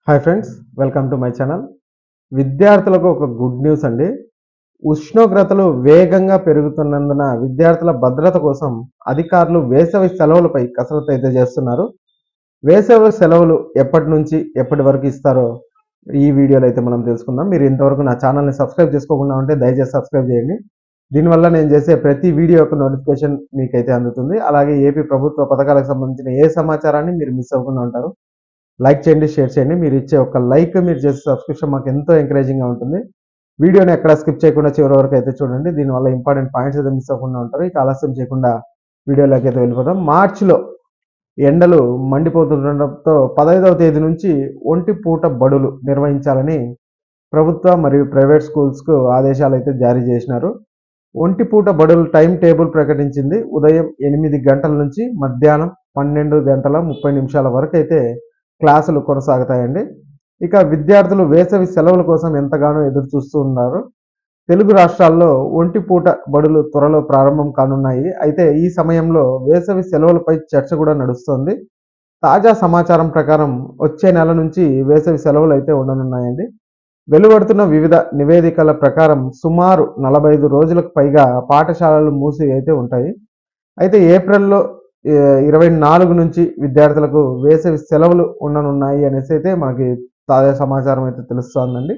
Hi friends, welcome to my channel. విద్యార్థులకు ఒక good news అండి. ఉష్ణోగ్రతలు వేగంగా పెరుగుతున్నందున విద్యార్థుల భద్రత కోసం అధికారులు వేసవి సెలవులపై కసరత్తు అయితే చేస్తున్నారు. వేసవి సెలవులు ఎప్పటి నుంచి ఎప్పటి వరకు ఇస్తారో ఈ వీడియోలో అయితే మనం తెలుసుకుందాం. మీరు ఇంతవరకు నా ఛానల్ని సబ్స్క్రైబ్ చేసుకోకుండా ఉంటే దయచేసి సబ్స్క్రైబ్ చేయండి. దీనివల్ల నేను చేసే ప్రతి వీడియో యొక్క నోటిఫికేషన్ మీకైతే అందుతుంది. అలాగే ఏపీ ప్రభుత్వ పథకాలకు సంబంధించిన ఏ సమాచారాన్ని మీరు మిస్ అవ్వకుండా ఉంటారు. లైక్ చేయండి, షేర్ చేయండి. మీరు ఇచ్చే ఒక లైక్, మీరు చేసే సబ్స్క్రిప్షన్ మాకు ఎంతో ఎంకరేజింగ్గా ఉంటుంది. వీడియోని ఎక్కడ స్కిప్ చేయకుండా చివరి వరకు అయితే చూడండి. దీనివల్ల ఇంపార్టెంట్ పాయింట్స్ అయితే మిస్ అవ్వకుండా ఉంటారు. ఇక ఆలస్యం చేయకుండా వీడియోలోకి అయితే వెళ్ళిపోతాం. మార్చిలో ఎండలు మండిపోతుండటంతో 15వ తేదీ నుంచి ఒంటి పూట బడులు నిర్వహించాలని ప్రభుత్వ మరియు ప్రైవేట్ స్కూల్స్కు ఆదేశాలు అయితే జారీ చేసినారు. ఒంటి పూట బడులు టైం టేబుల్ ప్రకటించింది. ఉదయం 8 గంటల నుంచి మధ్యాహ్నం 12:30 వరకు అయితే క్లాసులు కొనసాగుతాయండి. ఇక విద్యార్థులు వేసవి సెలవుల కోసం ఎంతగానో ఎదురు చూస్తూ ఉన్నారు. తెలుగు రాష్ట్రాల్లో ఒంటి పూట బడులు త్వరలో ప్రారంభం కానున్నాయి. అయితే ఈ సమయంలో వేసవి సెలవులపై చర్చ కూడా నడుస్తోంది. తాజా సమాచారం ప్రకారం వచ్చే నెల నుంచి వేసవి సెలవులు అయితే ఉండనున్నాయండి. వెలువడుతున్న వివిధ నివేదికల ప్రకారం సుమారు 45 రోజులకు పైగా పాఠశాలలు మూసి అయితే ఉంటాయి. అయితే ఏప్రిల్లో 24 నుంచి విద్యార్థులకు వేసవి సెలవులు ఉండనున్నాయి అనేసి అయితే మనకి తాజా సమాచారం అయితే తెలుస్తోందండి.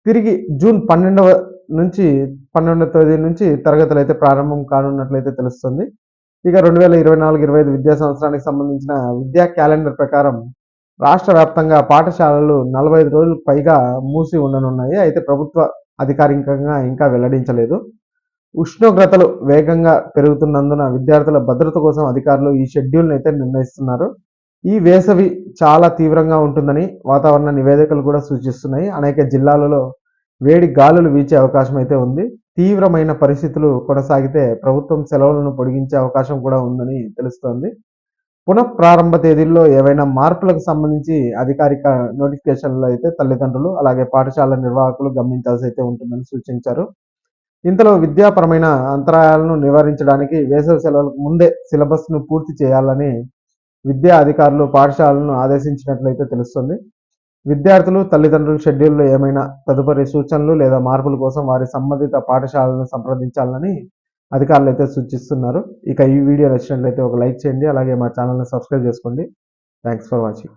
తిరిగి జూన్ 12వ తేదీ నుంచి తరగతులు అయితే ప్రారంభం కానున్నట్లయితే తెలుస్తుంది. ఇక 2024-25 విద్యా సంవత్సరానికి సంబంధించిన విద్యా క్యాలెండర్ ప్రకారం రాష్ట్ర వ్యాప్తంగా పాఠశాలలు 45 రోజులకు పైగా మూసి ఉండనున్నాయి. అయితే ప్రభుత్వ అధికారికంగా ఇంకా వెల్లడించలేదు. ఉష్ణోగ్రతలు వేగంగా పెరుగుతున్నందున విద్యార్థుల భద్రత కోసం అధికారులు ఈ షెడ్యూల్ని అయితే నిర్ణయిస్తున్నారు. ఈ వేసవి చాలా తీవ్రంగా ఉంటుందని వాతావరణ నివేదికలు కూడా సూచిస్తున్నాయి. అనేక జిల్లాలలో వేడి గాలులు వీచే అవకాశం అయితే ఉంది. తీవ్రమైన పరిస్థితులు కొనసాగితే ప్రభుత్వం సెలవులను పొడిగించే అవకాశం కూడా ఉందని తెలుస్తోంది. పునఃప్రారంభ తేదీల్లో ఏవైనా మార్పులకు సంబంధించి అధికారిక నోటిఫికేషన్లు అయితే తల్లిదండ్రులు అలాగే పాఠశాల నిర్వాహకులు గమనించాల్సి అయితే ఉంటుందని సూచించారు. ఇంతలో విద్యాపరమైన అంతరాయాలను నివారించడానికి వేసవి సెలవులకు ముందే సిలబస్ను పూర్తి చేయాలని విద్యా అధికారులు పాఠశాలను ఆదేశించినట్లయితే తెలుస్తుంది. విద్యార్థులు తల్లిదండ్రుల షెడ్యూల్లో ఏమైనా తదుపరి సూచనలు లేదా మార్పుల కోసం వారి సంబంధిత పాఠశాలను సంప్రదించాలని అధికారులు అయితే సూచిస్తున్నారు. ఇక ఈ వీడియో నచ్చినట్లయితే ఒక లైక్ చేయండి. అలాగే మా ఛానల్ని సబ్స్క్రైబ్ చేసుకోండి. Thanks for watching.